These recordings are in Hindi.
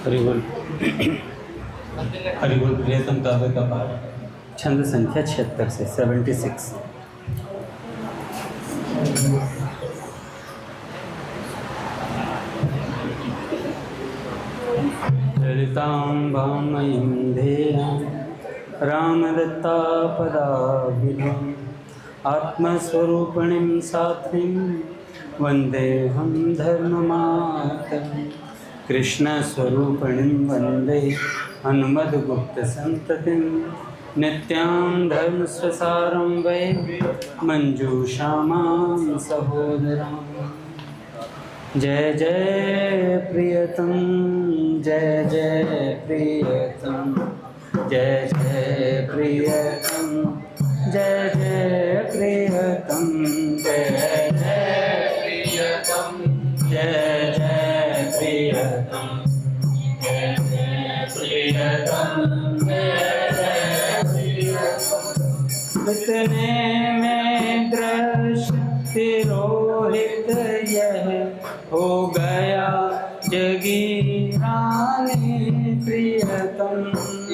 हरिबोल हरिबोल प्रियतम काव्य का पाठ छंद संख्या 76 से 76। ललितां भामयीं धेयां रामदत्तापदाभिधाम् आत्मस्वरूपिणीं सात्वीं वन्देऽहं धर्ममातरम् कृष्णस्वरूपिणीं वन्दे हनुमद्गुप्तसन्ततिं नित्यां धर्मस्वसारं वै मञ्जूषामां सहोदराम्। जय जय प्रियतम जय जय प्रियतम जय जय प्रियतम जय जय प्रियतम जय जय प्रियतम जय जय प्रियतम जय जय प्रियतम जय जय प्रियतम। इतने में दृष्टि रोहित यह हो गया जगीरानी प्रियतम।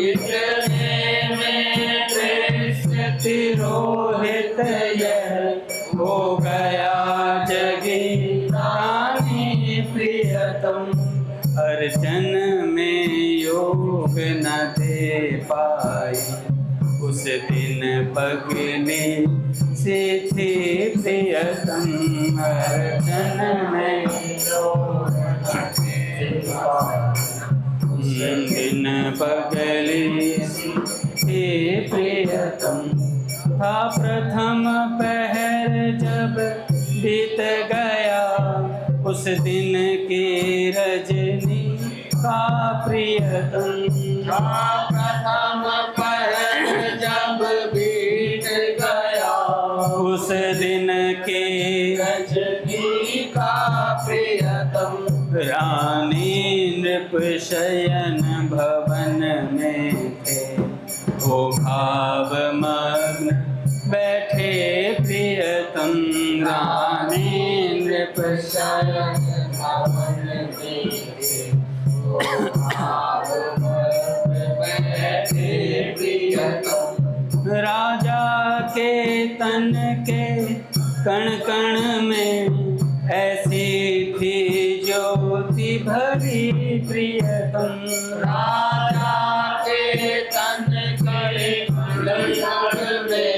इतने में दृष्टि रोहित यह हो गया जगीरानी प्रियतम। अर्चन में योग न दे पाई उस दिन पगली से थी प्रियतम। अर्चन में योग न दे पाई उस दिन पगली थी प्रियतम। था प्रथम पहर जब बीत गया उस दिन की रजनी का प्रियतम। था प्रथम पहर जब बीत गया उस दिन की रजनी का प्रियतम। रानी नृप शयन भवन में थे वो भाव मग्न बैठे प्रियतम। रानी नृप शयन भवन में थे वो भाव मग्न बैठे प्रियतम। राजा के तन के कण कण में ऐसी थी ज्योति भरी प्रियतम। राजा के तन के कण कण में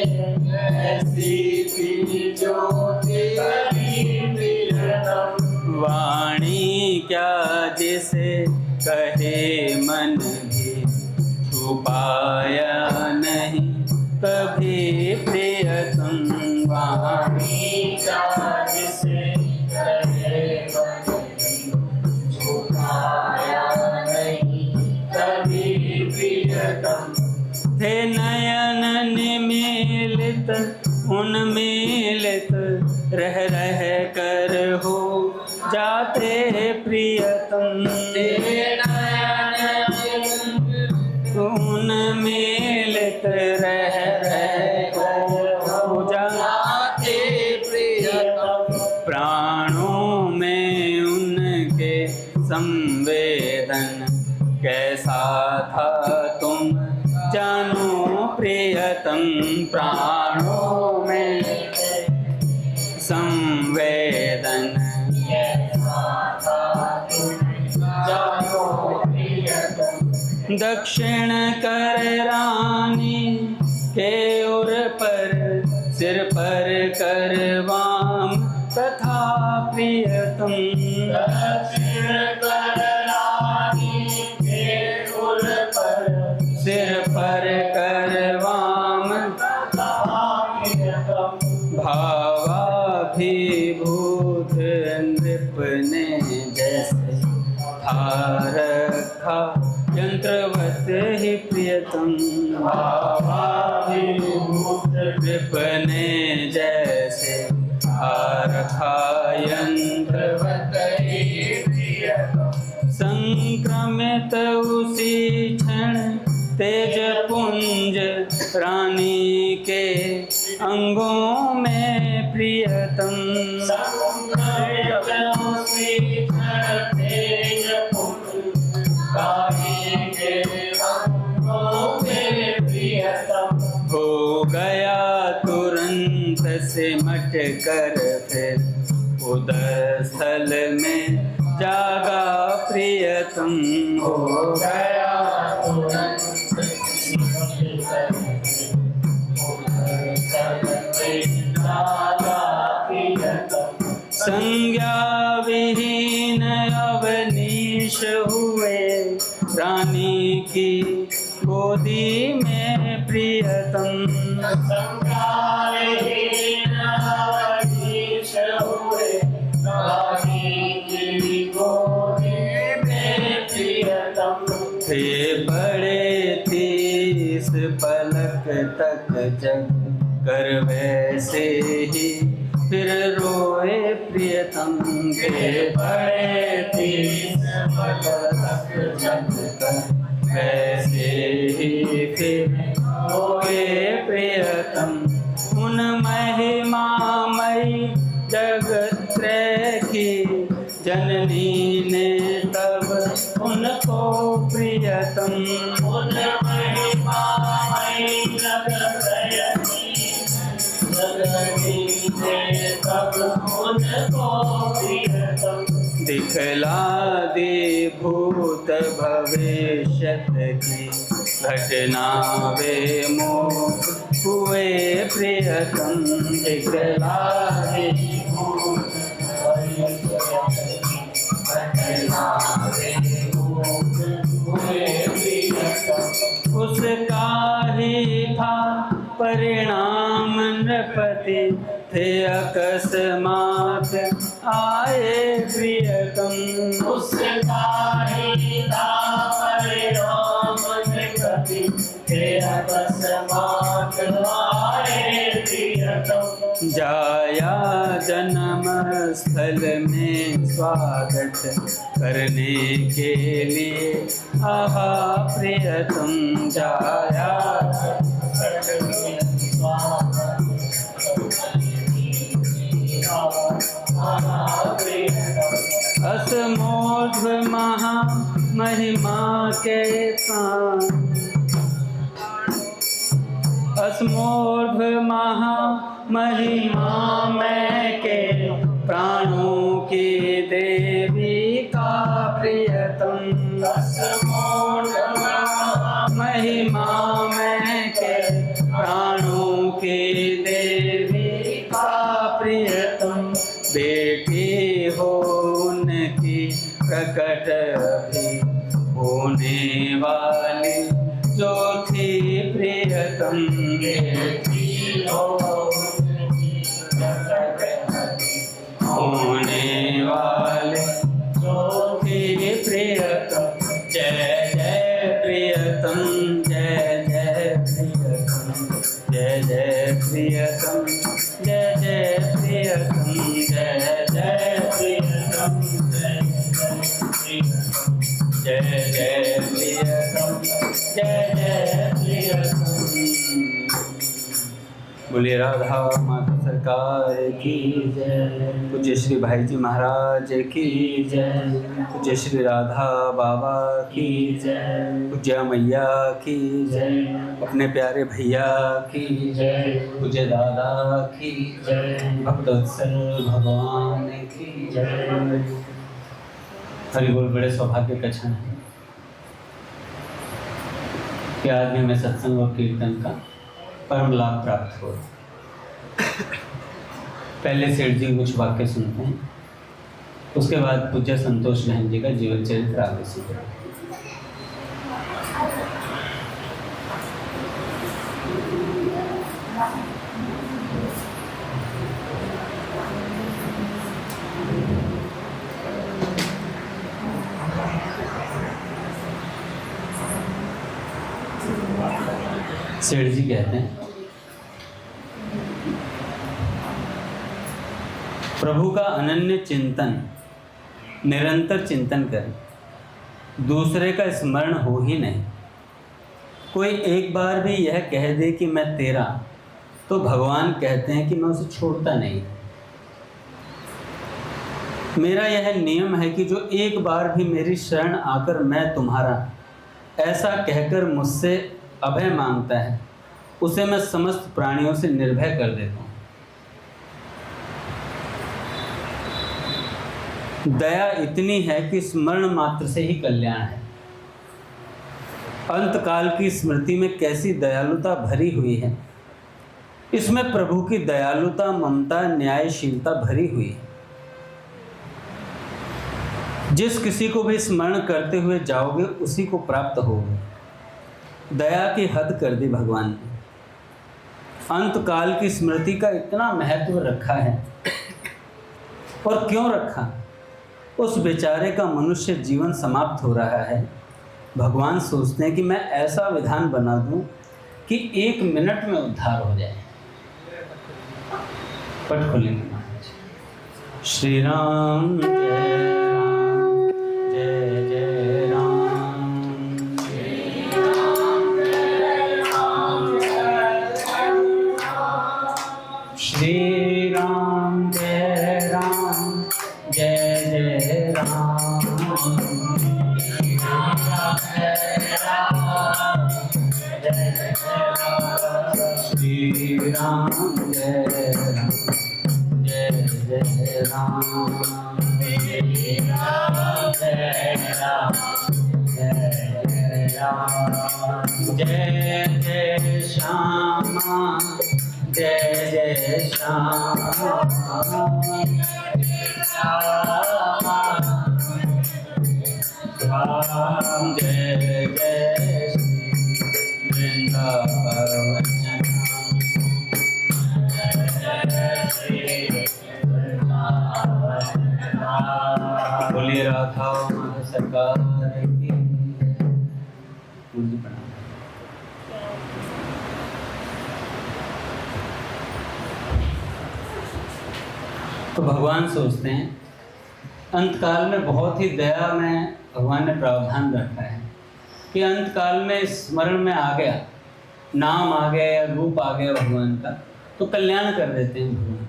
ऐसी थी ज्योति भरी प्रियतम। वाणी क्या जिसे कहे मन भी छुपाया नहीं कभी प्रियतम। वाणी क्या जिसे कहे मन भी छुपाया नहीं कभी प्रियतम। थे नयन निमीलित उन्मीलित रह रह कर हो जाते प्रियतम। थे नयन उन्मीलित रह रह कर हो जाते प्रियतम। प्राणों में उनके संवेदन कैसा था तुम जानो प्रियतम। प्राणों में संवेदन कैसा था तुम जानो प्रियतम। दक्षिण कर रानी के उर पर सिर पर कर वाम तथा प्रियतम। दक्षिण कर रानी के उर पर सिर पर कर वाम तथा प्रियतम। भावाभिभूत नृप ने जैसे था रखा यंत्रवत ही प्रियतम। भावाभिभूत नृप ने जैसे था रखा यंत्रवत ही प्रियतम। संक्रमित उसी क्षण तेज पुंज रानी के अंगों में प्रिय प्रियतम हो गया तुरंत सिमट कर फिर उधर स्थल में जागा प्रियतम हो गया तुरंत संज्ञा विहीन अवनीश हुए रानी की गोदी में प्रियतम संज्ञा विहीन अवनीश हुए रानी की गोदी में प्रियतम थे बड़े 30 पलक तक जग कर वैसे ही फिर रोए प्रियतम के बड़े 30 पलक तक जग कर वैसे ही फिर रोए प्रियतम उन महिमामयी जगत्रय की जननी ने तब उनको प्रियतम उन महिमामयी जगत्रय की जननी ने तब उनको प्रियतम दिखला दे भूत भविष्यत की घटना वे मोह हुए प्रियतम दिखला दे भूत भविष्यत की घटना वे मोह हुए प्रियतम उसका ही था परिणाम नृपति थे अकस्मात आए प्रियतम उसका ही था परिणाम नृपति थे अकस्मात आए प्रियतम जाया जन्म स्थल में स्वागत करने के लिए आहा प्रियतम जाया असमोघ महा महिमा के प्राण असमोघ महा महिमा में के प्राणों की देवी का प्रियतम असमोघ महिमा में के प्राणों की देवी का प्रियतम बेटी हो उनकी प्रकट भी होने वाली जो थी प्रियतम बेटी हो उनकी प्रकट भी होने वाले जो थी प्रियतम जय जय प्रियतम जय जय प्रियतम जय जय प्रियतम जय जय प्रियतम जय जय प्रियतम जय जय प्रियतम जय जय प्रियतम। बोलिए राधा माता सरकार की जय। पूज्य श्री भाई जी महाराज की जय। पूज्य श्री राधा बाबा की जय। पूज्य मैया की जय। अपने प्यारे भैया की जय। पूज्य दादा की जय। भक्तवत्सल भगवान की जय। हरि बोल। बड़े सौभाग्य का क्षण है कि आज भी हमें सत्संग और कीर्तन का परम लाभ प्राप्त हो। पहले सेठ जी कुछ वाक्य सुनते हैं, उसके बाद पूज्य संतोष बहन जी का जीवन चरित्र आगे सुनते हैं। सेठ जी कहते हैं, प्रभु का अनन्य चिंतन, निरंतर चिंतन करें, दूसरे का स्मरण हो ही नहीं। कोई एक बार भी यह कह दे कि मैं तेरा, तो भगवान कहते हैं कि मैं उसे छोड़ता नहीं। मेरा यह नियम है कि जो एक बार भी मेरी शरण आकर मैं तुम्हारा ऐसा कहकर मुझसे अभय मांगता है, उसे मैं समस्त प्राणियों से निर्भय कर देता हूँ। दया इतनी है कि स्मरण मात्र से ही कल्याण है। अंतकाल की स्मृति में कैसी दयालुता भरी हुई है। इसमें प्रभु की दयालुता, ममता, न्यायशीलता भरी हुई है। जिस किसी को भी स्मरण करते हुए जाओगे उसी को प्राप्त होगे। दया की हद कर दी भगवान ने। अंतकाल की स्मृति का इतना महत्व रखा है। और क्यों रखा? उस बेचारे का मनुष्य जीवन समाप्त हो रहा है। भगवान सोचते हैं कि मैं ऐसा विधान बना दूं कि 1 मिनट में उद्धार हो जाए। पट खोलेंगे महाराज। श्री राम जय राम, जय जय राम। श्री राम जय राम, जय राम। श्री राम जय राम, जय जय राम। श्री राम जय राम, जय जय राम। श्री राम जय राम, जय जय राम। जय जय श्यामा, जय जय श्यामा। राम जय जय श्री वृंदावन। बोलिए राधा माधव सरकार की। तो भगवान सोचते हैं अंतकाल में बहुत ही दया में भगवान ने प्रावधान रखा है कि अंतकाल में स्मरण में आ गया, नाम आ गया या रूप आ गया भगवान का, तो कल्याण कर देते हैं भगवान।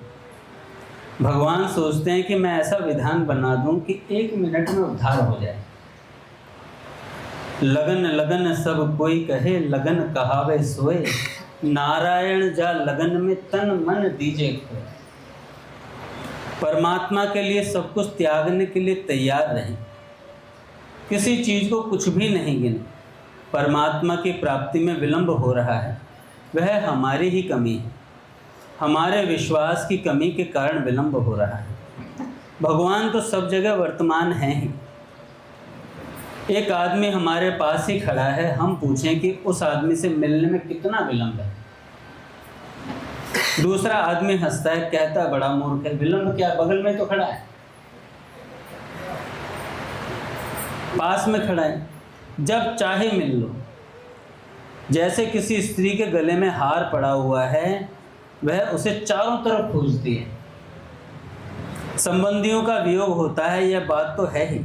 भगवान सोचते हैं कि मैं ऐसा विधान बना दूं कि 1 मिनट में उद्धार हो जाए। लगन लगन सब कोई कहे, लगन कहावे सोए, नारायण जा लगन में तन मन दीजे खोए। परमात्मा के लिए सब कुछ त्यागने के लिए तैयार रहें। किसी चीज़ को कुछ भी नहीं गिने। परमात्मा की प्राप्ति में विलंब हो रहा है, वह हमारी ही कमी है। हमारे विश्वास की कमी के कारण विलंब हो रहा है। भगवान तो सब जगह वर्तमान हैं ही। एक आदमी हमारे पास ही खड़ा है, हम पूछें कि उस आदमी से मिलने में कितना विलंब है। दूसरा आदमी हंसता है, कहता है बड़ा मूर्ख है, विलंब क्या, बगल में तो खड़ा है, पास में खड़ा है, जब चाहे मिल लो। जैसे किसी स्त्री के गले में हार पड़ा हुआ है, वह उसे चारों तरफ खोजती है। संबंधियों का वियोग होता है, यह बात तो है ही,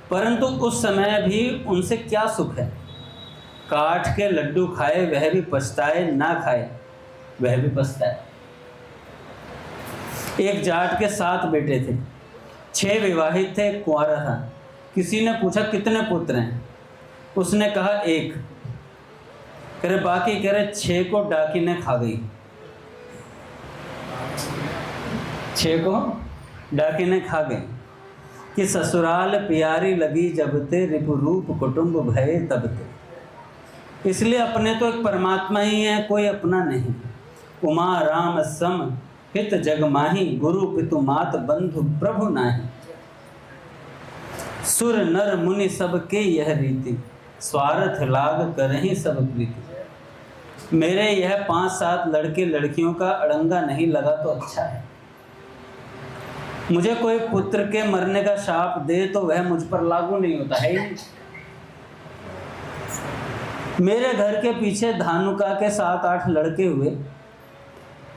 परंतु उस समय भी उनसे क्या सुख है। काठ के लड्डू खाए वह भी पछताए, ना खाए वह भी पछताए। एक जाट के 7 बेटे थे, 6 विवाहित थे, कुंवारा था। किसी ने पूछा कितने पुत्र हैं, उसने कहा 1। कह रहे बाकी, कह रहे 6 को डाकी ने खा गई। 6 को डाकी ने खा गई। कि ससुराल प्यारी लगी जब ते, रिपु रूप कुटुंब भये तब ते। इसलिए अपने तो एक परमात्मा ही है, कोई अपना नहीं। उमा राम सम हित जग माही, गुरु पितु मात बंधु प्रभु नाही। सुर नर मुनि सबके यह रीति, स्वार्थ लाग करहि सब प्रीति। मेरे यह 5-7 लड़के लड़कियों का अड़ंगा नहीं लगा तो अच्छा है। मुझे कोई पुत्र के मरने का शाप दे तो वह मुझ पर लागू नहीं होता है। मेरे घर के पीछे धानुका के 7-8 लड़के हुए,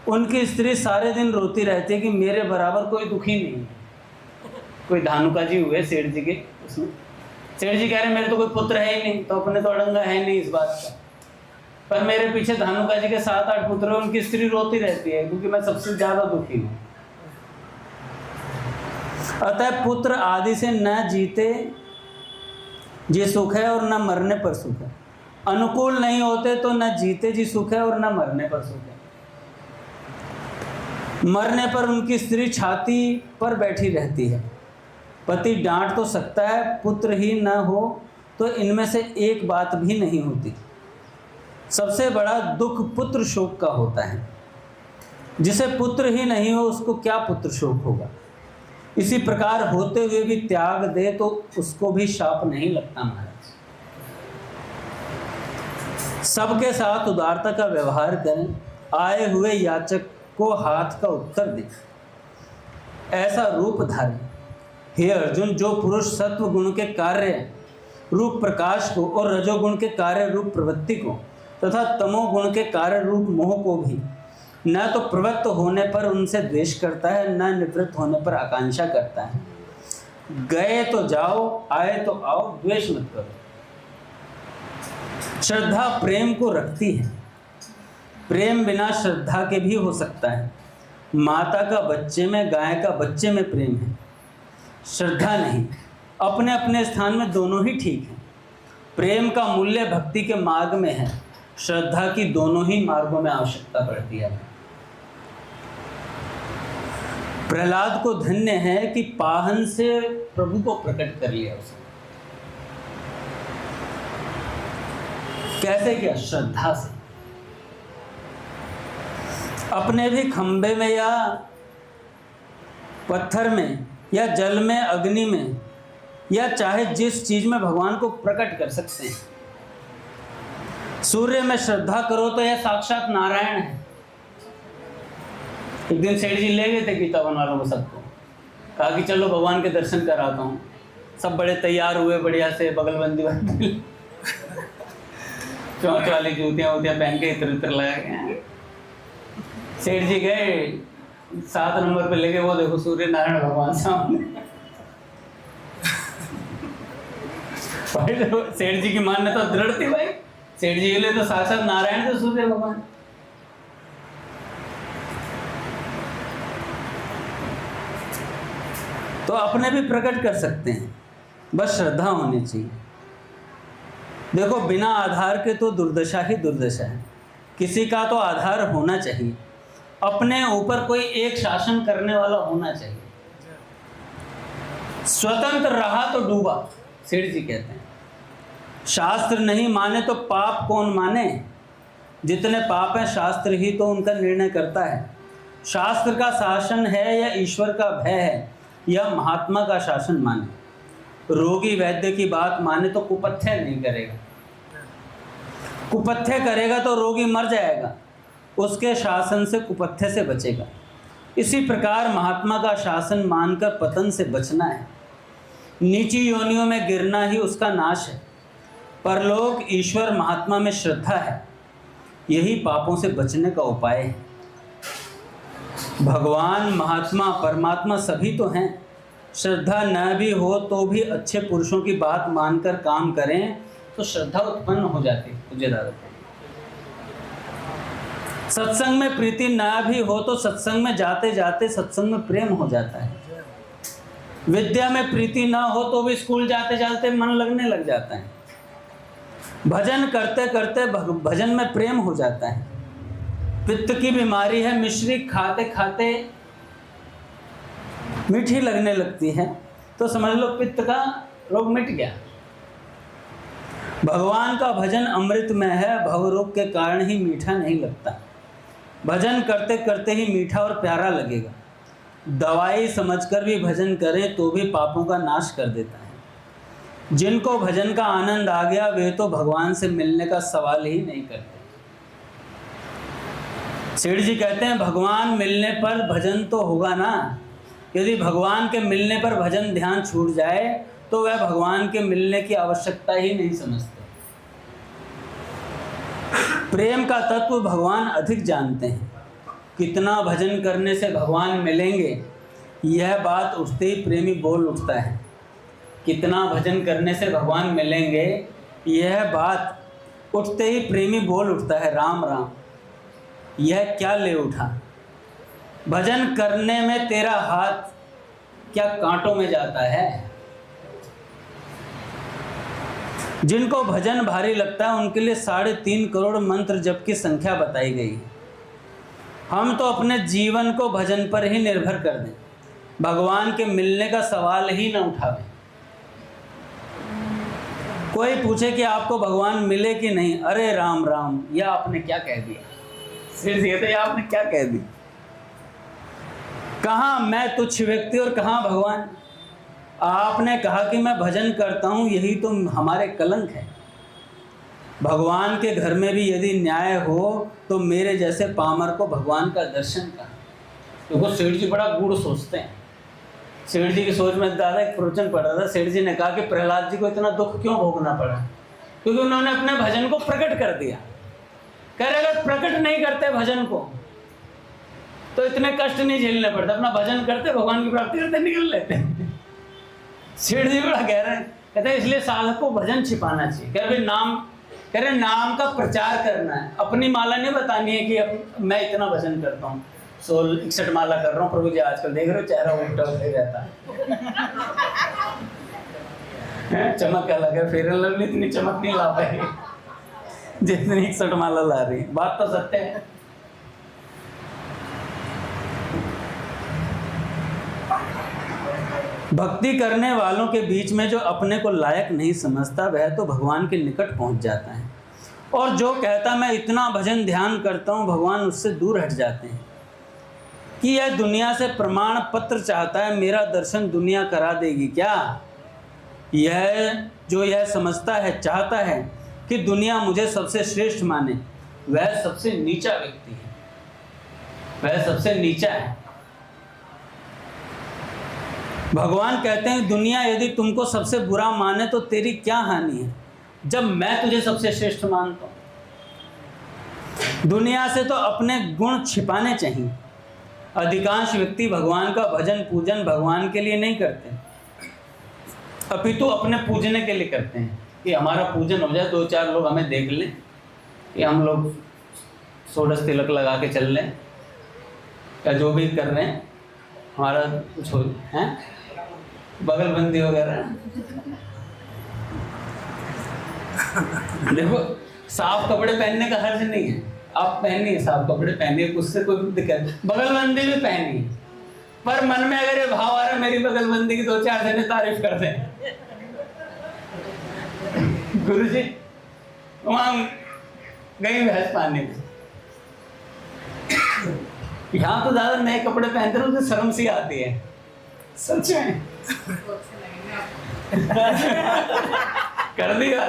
उनकी स्त्री सारे दिन रोती रहती है कि मेरे बराबर कोई दुखी नहीं। कोई धानुका जी हुए सेठ जी के, उसमें सेठ जी कह रहे मेरे तो कोई पुत्र है ही नहीं, तो अपने तो अड़ंगा है नहीं इस बात का, पर मेरे पीछे धानुका जी के 7-8 पुत्र हैं, उनकी स्त्री रोती रहती है क्योंकि मैं सबसे ज़्यादा दुखी हूँ। अतः पुत्र आदि से न जीते जी सुख है और न मरने पर सुख है। अनुकूल नहीं होते तो न जीते जी सुख है और न मरने पर सुख है। मरने पर उनकी स्त्री छाती पर बैठी रहती है। पति डांट तो सकता है, पुत्र ही न हो तो इनमें से एक बात भी नहीं होती। सबसे बड़ा दुख पुत्र शोक का होता है। जिसे पुत्र ही नहीं हो उसको क्या पुत्र शोक होगा। इसी प्रकार होते हुए भी त्याग दे तो उसको भी शाप नहीं लगता महाराज। सबके साथ उदारता का व्यवहार करें, आए हुए याचक को हाथ का उत्तर दें, ऐसा रूप धारें। हे अर्जुन, जो पुरुष सत्व गुण के कार्य रूप प्रकाश को और रजोगुण के कार्य रूप प्रवृत्ति को तथा तमोगुण के कार्य रूप मोह को भी न तो प्रवृत्त होने पर उनसे द्वेष करता है, न निवृत्त होने पर आकांक्षा करता है। गए तो जाओ, आए तो आओ, द्वेष मत करो। श्रद्धा प्रेम को रखती है। प्रेम बिना श्रद्धा के भी हो सकता है। माता का बच्चे में, गाय का बच्चे में प्रेम है, श्रद्धा नहीं। अपने अपने स्थान में दोनों ही ठीक हैं। प्रेम का मूल्य भक्ति के मार्ग में है, श्रद्धा की दोनों ही मार्गों में आवश्यकता पड़ती है। प्रहलाद को धन्य है कि पाहन से प्रभु को प्रकट कर लिया उसने। कैसे किया? श्रद्धा से। अपने भी खंबे में या पत्थर में या जल में, अग्नि में या चाहे जिस चीज में भगवान को प्रकट कर सकते हैं। सूर्य में श्रद्धा करो तो यह साक्षात नारायण है। एक दिन सेठ जी ले गए थे गीतावन वालों को सबको, कहा कि चलो भगवान के दर्शन कराता हूँ। सब बड़े तैयार हुए, बढ़िया से बगलबंदी वाली चौंच वाली जूतियाँ पहन के इतर इतर लगा गए। सेठ जी गए, 7 नंबर पे लेके, वो देखो सूर्य नारायण भगवान सामने। भाई देखो सेठ जी की मान्यता तो दृढ़ थी भाई। सेठ जी के लिए तो साक्षात नारायण थे सूर्य भगवान। तो अपने भी प्रकट कर सकते हैं, बस श्रद्धा होनी चाहिए। देखो बिना आधार के तो दुर्दशा ही दुर्दशा है। किसी का तो आधार होना चाहिए। अपने ऊपर कोई एक शासन करने वाला होना चाहिए। स्वतंत्र रहा तो डूबा, सेठ जी कहते हैं। शास्त्र नहीं माने तो पाप कौन माने। जितने पाप हैं शास्त्र ही तो उनका निर्णय करता है। शास्त्र का शासन है या ईश्वर का भय है या महात्मा का शासन माने। रोगी वैद्य की बात माने तो कुपथ्य नहीं करेगा। कुपथ्य करेगा तो रोगी मर जाएगा, उसके शासन से कुपथ्य से बचेगा। इसी प्रकार महात्मा का शासन मानकर पतन से बचना है। नीची योनियों में गिरना ही उसका नाश है। परलोक ईश्वर महात्मा में श्रद्धा है, यही पापों से बचने का उपाय है। भगवान महात्मा परमात्मा सभी तो हैं। श्रद्धा न भी हो तो भी अच्छे पुरुषों की बात मानकर काम करें तो श्रद्धा उत्पन्न हो जाती है। सत्संग में प्रीति न भी हो तो सत्संग में जाते जाते सत्संग में प्रेम हो जाता है। विद्या में प्रीति न हो तो भी स्कूल जाते जाते मन लगने लग जाता है। भजन करते करते भजन में प्रेम हो जाता है। पित्त की बीमारी है, मिश्री खाते खाते मीठी लगने लगती है, तो समझ लो पित्त का रोग मिट गया। भगवान का भजन अमृत में है, भवरोग के कारण ही मीठा नहीं लगता। भजन करते करते ही मीठा और प्यारा लगेगा। दवाई समझकर भी भजन करें तो भी पापों का नाश कर देता है। जिनको भजन का आनंद आ गया वे तो भगवान से मिलने का सवाल ही नहीं करते। सेठ जी कहते हैं भगवान मिलने पर भजन तो होगा ना। यदि भगवान के मिलने पर भजन ध्यान छूट जाए तो वह भगवान के मिलने की आवश्यकता ही नहीं समझते। प्रेम का तत्व भगवान अधिक जानते हैं। कितना भजन करने से भगवान मिलेंगे, यह बात उठते ही प्रेमी बोल उठता है। कितना भजन करने से भगवान मिलेंगे, यह बात उठते ही प्रेमी बोल उठता है, राम राम यह क्या ले उठा। भजन करने में तेरा हाथ क्या कांटों में जाता है। जिनको भजन भारी लगता है उनके लिए 3.5 करोड़ मंत्र जप की संख्या बताई गई है। हम तो अपने जीवन को भजन पर ही निर्भर कर दें, भगवान के मिलने का सवाल ही न उठावें। कोई पूछे कि आपको भगवान मिले कि नहीं, अरे राम राम, यह आपने क्या कह दिया। सिर ये तो आपने क्या कह दी। कहाँ मैं तुच्छ व्यक्ति और कहाँ भगवान। आपने कहा कि मैं भजन करता हूँ, यही तो हमारे कलंक है। भगवान के घर में भी यदि न्याय हो तो मेरे जैसे पामर को भगवान का दर्शन कहाँ। देखो सेठ जी बड़ा गूढ़ सोचते हैं। सेठ जी की सोच में दादा एक प्रवचन पढ़ा था। सेठ जी ने कहा कि प्रहलाद जी को इतना दुख क्यों भोगना पड़ा, क्योंकि उन्होंने अपने भजन को प्रकट कर दिया। कह रहे अगर प्रकट नहीं करते भजन को तो इतने कष्ट नहीं झेलने पड़ते, अपना भजन करते भगवान की प्राप्ति करते निकल लेते। सेठ जी बड़ा कह रहे हैं, कहते हैं इसलिए साधक को भजन छिपाना चाहिए। कह रहे नाम का प्रचार करना है, अपनी माला नहीं बतानी है कि मैं इतना भजन करता हूँ, 61 माला कर रहा हूँ। प्रभु जी आजकल देख रहे हो चेहरा उल्टा उल्टे रहता है। चमक अलग है, फेयर एंड लवली इतनी चमक नहीं ला पाएगी जितनी 61 माला ला रही। बात तो सत्य है। भक्ति करने वालों के बीच में जो अपने को लायक नहीं समझता वह तो भगवान के निकट पहुंच जाता है, और जो कहता मैं इतना भजन ध्यान करता हूं भगवान उससे दूर हट जाते हैं। कि यह दुनिया से प्रमाण पत्र चाहता है, मेरा दर्शन दुनिया करा देगी क्या। यह समझता है, चाहता है कि दुनिया मुझे सबसे श्रेष्ठ माने, वह सबसे नीचा व्यक्ति है, वह सबसे नीचा है। भगवान कहते हैं दुनिया यदि तुमको सबसे बुरा माने तो तेरी क्या हानि है, जब मैं तुझे सबसे श्रेष्ठ मानता हूं। दुनिया से तो अपने गुण छिपाने चाहिए। अधिकांश व्यक्ति भगवान का भजन पूजन भगवान के लिए नहीं करते, अपितु अपने पूजने के लिए करते हैं कि हमारा पूजन हो जाए, 2-4 लोग हमें देख लें कि हम लोग सोडस तिलक लगा के चल रहे हैं या जो भी कर रहे हैं, हमारा कुछ हो है बगलबंदी वगैरह। देखो साफ कपड़े पहनने का हर्ज नहीं है, आप पहनिए साफ कपड़े पहनिए, उससे कोई दिक्कत। बगलबंदी भी पहनिए, पर मन में अगर ये भाव आ रहा है मेरी बगलबंदी की 2-4 जने तारीफ कर दें, गुरु जी वहां गई भैंस पानी में। यहाँ तो ज्यादा नए कपड़े पहनते हैं, उसे शर्म सी आती है। सच में कर दिया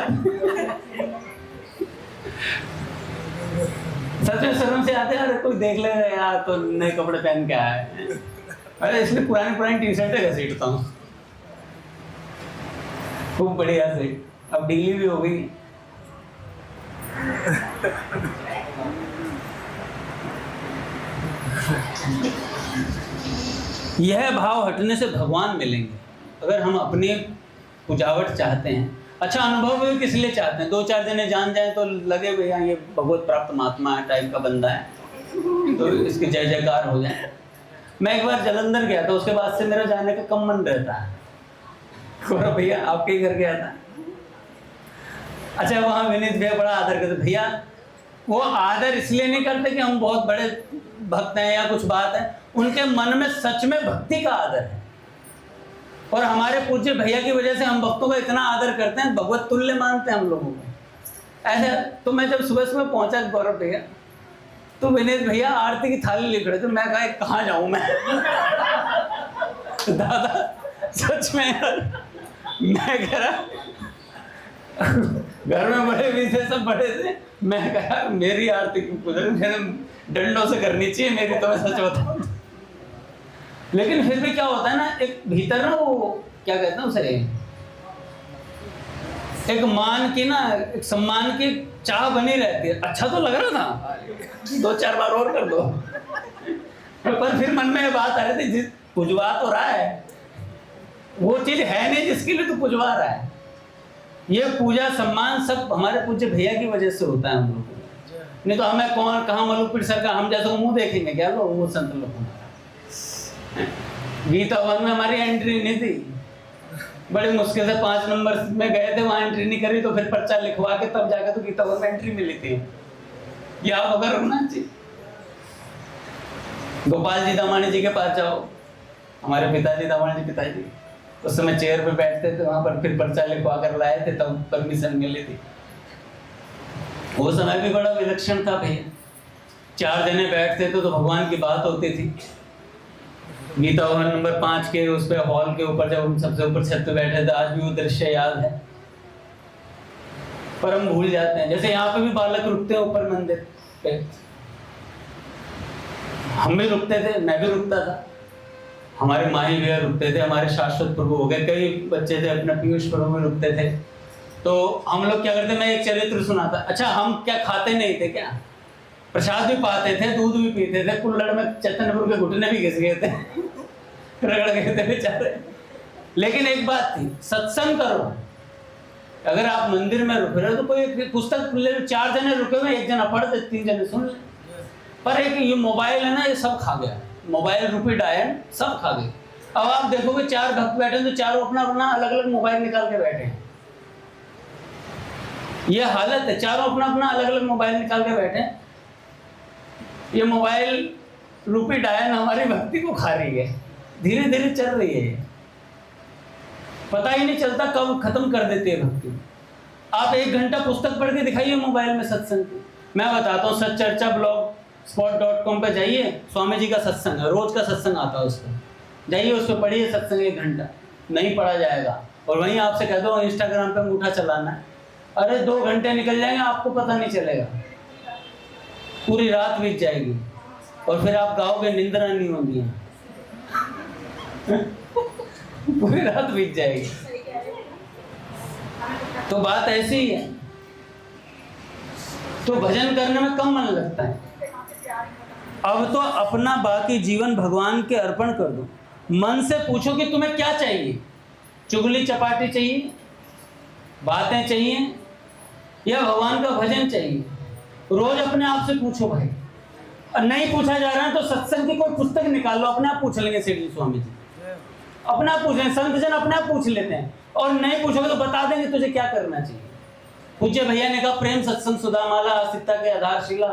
सच में शर्म से आते हैं। अरे कोई देख ले यार तो नए कपड़े पहन के आया है, अरे इसलिए पुरानी टी-शर्टें घसीटता हूँ। खूब बढ़िया से अब ढीली भी हो गई। यह भाव हटने से भगवान मिलेंगे। अगर हम अपनी पुजावट चाहते हैं, अच्छा अनुभव भी किस लिए चाहते हैं, 2-4 जने जान जाए तो लगे भैया ये भगवत प्राप्त महात्मा है टाइप का बंदा है, तो इसकी जय जयकार हो जाए। मैं एक बार जलंधर गया था, उसके बाद से मेरा जाने का कम मन रहता है। भैया आपके ही घर गया था। अच्छा वहाँ विनीत भैया बड़ा आदर करते। भैया वो आदर इसलिए नहीं करते कि हम बहुत बड़े भक्त हैं या कुछ बात है, उनके मन में सच में भक्ति का आदर है। और हमारे पूज्य भैया की वजह से हम भक्तों का इतना आदर करते हैं, भगवत तुल्य मानते हैं हम लोगों को। ऐसा तो मैं जब सुबह पहुंचा गौरव भैया, तो विनीत भैया आरती की थाली लिख रहे थे। मैं कहा कहाँ जाऊँ मैं दादा सच में यार, मैं कह रहा घर में बड़े भी थे, सब बड़े थे। मैं कहा मेरी आरती मेरे डंडों से करनी चाहिए मेरी, तो मैं सच बताऊं। लेकिन फिर भी क्या होता है ना, एक भीतर ना वो क्या कहते हैं उसे, एक मान की ना, एक सम्मान की चाह बनी रहती है। अच्छा तो लग रहा था, 2-4 बार और कर दो। पर फिर मन में ये बात आ रही थी, जिस पुजवा तो रहा है वो चीज है नहीं जिसके लिए तो पुजवा रहा है। ये पूजा सम्मान सब हमारे पूज्य भैया की वजह से होता है हम लोग को। नहीं तो हमें कौन कहाँ मलुक पिट सर का हम जैसा मुंह देखेंगे क्या लोग, वो संत लोग। गीता भवन में हमारी एंट्री नहीं थी, बड़ी मुश्किल से 5 नंबर में गए थे, वहां एंट्री नहीं करी तो फिर पर्चा लिखवा के तब जाकर तो गीता भवन में एंट्री मिली थी। ये आप अगर होना चाहिए। गोपाल जी दामानी जी के पास जाओ, हमारे पिताजी दामानी जी पिताजी उस समय चेयर पे बैठते थे, वहां पर फिर पर्चा लिखवा कर लाए थे तब परमिशन मिली थी। वो समय भी बड़ा विलक्षण था भैया, 4 जने बैठते थे तो भगवान की बात होती थी। गीता भवन नंबर 5 के उस पे हॉल के ऊपर जब हम सबसे ऊपर छत पे बैठे थे, आज भी वो दृश्य याद है, पर हम भूल जाते हैं। जैसे यहाँ पे भी बालक रुकते हैं ऊपर मंदिर पे, हम भी रुकते थे, मैं भी रुकता था, हमारे माही भैया रुकते थे, हमारे शाश्वत प्रभु हो गए, कई बच्चे थे अपने पीयूष प्रभु में रुकते थे। तो हम लोग क्या करते, मैं एक चरित्र सुनाता। अच्छा, हम क्या खाते नहीं थे क्या, प्रसाद भी पाते थे, दूध भी पीते थे, कुल्लड़ में चैतन्यपुर के घुटने भी घिस गए थे, रगड़ गए थे बेचारे। लेकिन एक बात थी, सत्संग करो। अगर आप मंदिर में रुक रहे हो तो कोई पुस्तक ले, 4 जने रुके हुए, 1 जना पढ़ दे, 3 जने सुन ले। पर एक ये मोबाइल है ना, ये सब खा गया, मोबाइल रूपी डायन सब खा गए। अब आप देखोगे 4 भक्त बैठे तो चारों अपना अपना अलग अलग मोबाइल निकाल के बैठे हैं। ये हालत है, चारों अपना अपना अलग अलग मोबाइल निकाल के बैठे हैं। ये मोबाइल रूपी डायन हमारी भक्ति को खा रही है, धीरे धीरे चल रही है, पता ही नहीं चलता कब खत्म कर देती है भक्ति। आप 1 घंटा पुस्तक पढ़ के दिखाइए मोबाइल में सत्संग की। मैं बताता हूँ, सच्चर्चा blogspot.com पे जाइए, स्वामी जी का सत्संग है, रोज का सत्संग आता है उस पर, जाइए उस पर पढ़िए सत्संग 1 घंटा, नहीं पढ़ा जाएगा। और वहीं आपसे कह दो इंस्टाग्राम पे अंगूठा चलाना है, अरे 2 घंटे निकल जाएंगे, आपको पता नहीं चलेगा, पूरी रात बीत जाएगी और फिर आप गाओगे निंद्रा नहीं होगी, पूरी रात बीत जाएगी। तो बात ऐसी ही है। तो भजन करने में कम मन लगता है। अब तो अपना बाकी जीवन भगवान के अर्पण कर दो। मन से पूछो कि तुम्हें क्या चाहिए, चुगली चपाटी चाहिए, बातें चाहिए, या भगवान का भजन चाहिए। रोज अपने आप से पूछो भाई। और नहीं पूछा जा रहा है तो सत्संग की कोई पुस्तक निकाल लो, अपने आप पूछ लेंगे सेठ स्वामी जी, अपने आप पूछ लेंगे, संत जन अपने आप पूछ लेते हैं। और नहीं पूछोगे तो बता देंगे तुझे क्या करना चाहिए। पूज्य भैया ने कहा प्रेम सत्संग सुदामाला, सीता के आधारशिला,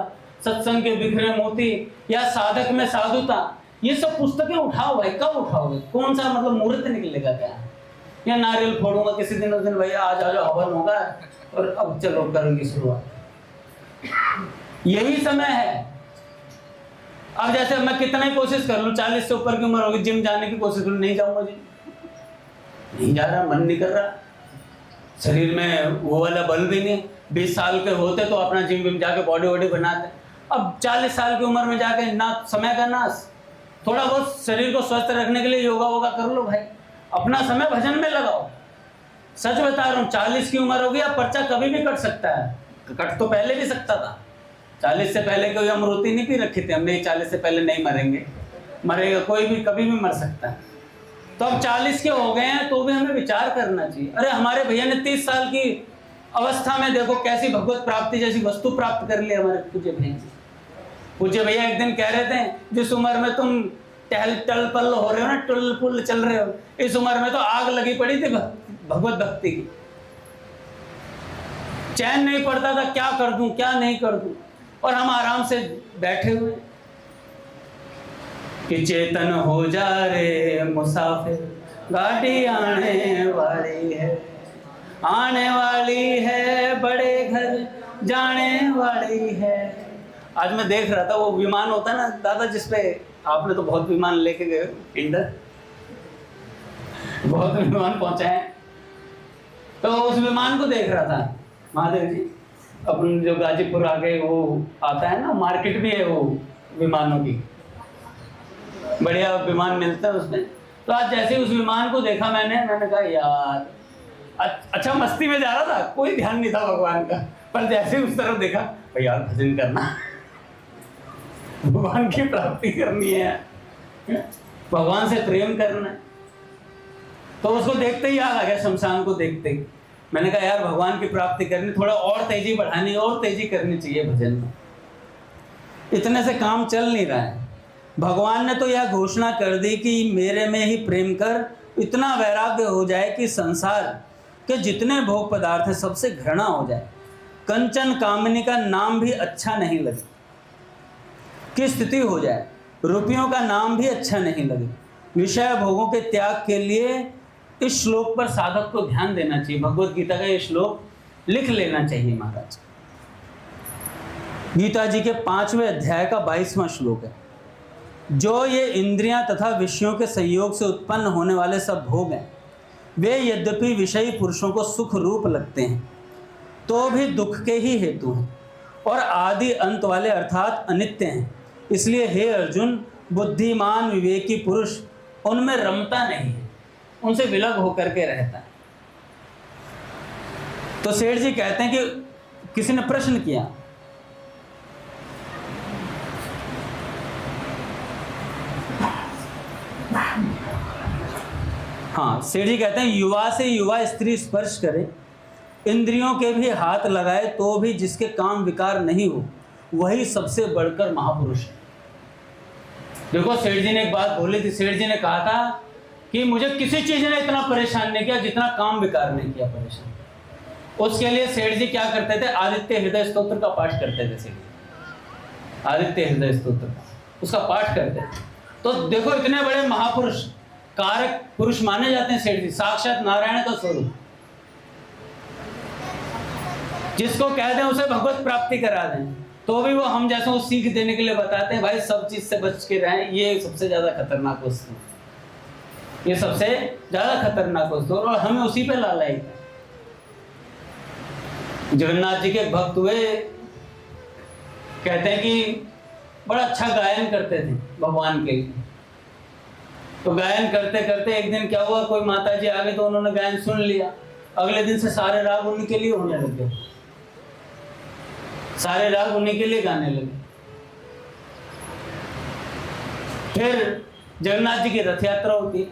सत्संग के बिखरे मोती, या साधक में साधुता, ये सब पुस्तकें उठाओ भाई। कब उठाओगे, कौन सा मतलब मुहूर्त निकलेगा क्या, या नारियल फोड़ूंगा किसी दिन, उस दिन भैया आज आ जाओ हवन होगा और अब चलो करेंगे शुरुआत, यही समय है। अब जैसे मैं कितना ही कोशिश कर लूं, 40 से ऊपर की उम्र होगी, जिम जाने की कोशिश करूं, नहीं जाऊंगा जी, नहीं जा रहा, मन नहीं कर रहा, शरीर में वो वाला बल भी नहीं। 20 साल के होते तो अपना जिम विम जाके बॉडी वॉडी बनाते, अब 40 साल की उम्र में जाके ना समय का नाश। थोड़ा बहुत शरीर को स्वस्थ रखने के लिए योगा वोगा कर लो भाई, अपना समय भजन में लगाओ। सच बता रहा हूँ, 40 की उम्र होगी, अब पर्चा कभी भी कट सकता है, कट तो पहले भी सकता था। 40 से पहले कोई अमृति नहीं पी रखी थी हमने, 40 से पहले नहीं मरेंगे, मरेगा कोई भी, कभी भी मर सकता है। तो अब 40 के हो गए हैं तो भी हमें विचार करना चाहिए। अरे हमारे भैया ने 30 साल की अवस्था में देखो कैसी भगवत प्राप्ति जैसी वस्तु प्राप्त कर ली हमारे पूज्य भैया। पूज्य भैया एक दिन कह रहे थे, जिस उम्र में तुम टल पल हो रहे हो ना, टुल पुल चल रहे हो, इस उम्र में तो आग लगी पड़ी थी भगवत भक्ति की, चैन नहीं पड़ता था, क्या कर दूं क्या नहीं कर दूं। और हम आराम से बैठे हुए कि चेतन हो जा रे मुसाफिर, गाड़ी आने वाली है, आने वाली है, बड़े घर जाने वाली है। आज मैं देख रहा था वो विमान होता है ना दादा, जिसपे आपने तो बहुत विमान लेके गए, इंडर बहुत विमान पहुंचे हैं, तो उस विमान को देख रहा था महादेव जी। अपन जो गाजीपुर आगे वो आता है ना, मार्केट भी है वो विमानों की, बढ़िया विमान मिलता है उसमें। तो आज जैसे उस विमान को देखा मैंने कहा यार, अच्छा मस्ती में जा रहा था, कोई ध्यान नहीं था भगवान का, पर जैसे उस तरफ देखा, भाई यार भजन करना, भगवान की प्राप्ति करनी है, भगवान से प्रेम करना है। तो उसको देखते ही याद आ गया, शमशान को देखते ही मैंने कहा यार भगवान की प्राप्ति करनी, थोड़ा और तेजी बढ़ानी, और तेजी करनी चाहिए भजन में, इतने से काम चल नहीं रहा है। भगवान ने तो यह घोषणा कर दी कि मेरे में ही प्रेम कर इतना वैराग्य हो जाए कि संसार के जितने भोग पदार्थ हैं सबसे घृणा हो जाए, कंचन कामिनी का नाम भी अच्छा नहीं लगे की स्थिति हो जाए, रुपयों का नाम भी अच्छा नहीं लगे। विषय भोगों के त्याग के लिए इस श्लोक पर साधक को ध्यान देना चाहिए। भगवत गीता का ये श्लोक लिख लेना चाहिए महाराज। गीता जी के 5वें अध्याय का 22वां श्लोक है। जो ये इंद्रियां तथा विषयों के संयोग से उत्पन्न होने वाले सब भोग हैं, वे यद्यपि विषयी पुरुषों को सुख रूप लगते हैं तो भी दुख के ही हेतु हैं और आदि अंत वाले अर्थात अनित्य हैं। इसलिए हे अर्जुन, बुद्धिमान विवेकी पुरुष उनमें रमता नहीं है, उनसे विलग होकर के रहता है। तो सेठ जी कहते हैं कि किसी ने प्रश्न किया, हाँ, सेठ जी कहते हैं युवा से युवा स्त्री स्पर्श करे, इंद्रियों के भी हाथ लगाए तो भी जिसके काम विकार नहीं हो, वही सबसे बढ़कर महापुरुष है। देखो, सेठ जी ने एक बात बोली थी। सेठ जी ने कहा था कि मुझे किसी चीज ने इतना परेशान नहीं किया जितना काम विकार ने किया परेशान। उसके लिए सेठ जी क्या करते थे? आदित्य हृदय स्तोत्र का पाठ करते थे। सेठ जी आदित्य हृदय स्तोत्र उसका पाठ करते थे। तो देखो, इतने बड़े महापुरुष, कारक पुरुष माने जाते हैं सेठ जी, साक्षात नारायण का स्वरूप। जिसको कह दें उसे भगवत प्राप्ति करा दें, तो भी वो हम जैसे वो सीख देने के लिए बताते हैं, भाई सब चीज से बच के रहें, ये सबसे ज्यादा खतरनाक वस्तु, ये सबसे ज्यादा खतरनाक वस्तु, और हमें उसी पे लालाई। जगन्नाथ जी के भक्त हुए, कहते हैं कि बड़ा अच्छा गायन करते थे भगवान के लिए। तो गायन करते करते एक दिन क्या हुआ, कोई माता जी आ गई तो उन्होंने गायन सुन लिया। अगले दिन से सारे राग उन्हीं के लिए होने लगे, सारे राग उन्हीं के लिए गाने लगे। फिर जगन्नाथ जी की रथ यात्रा होती है।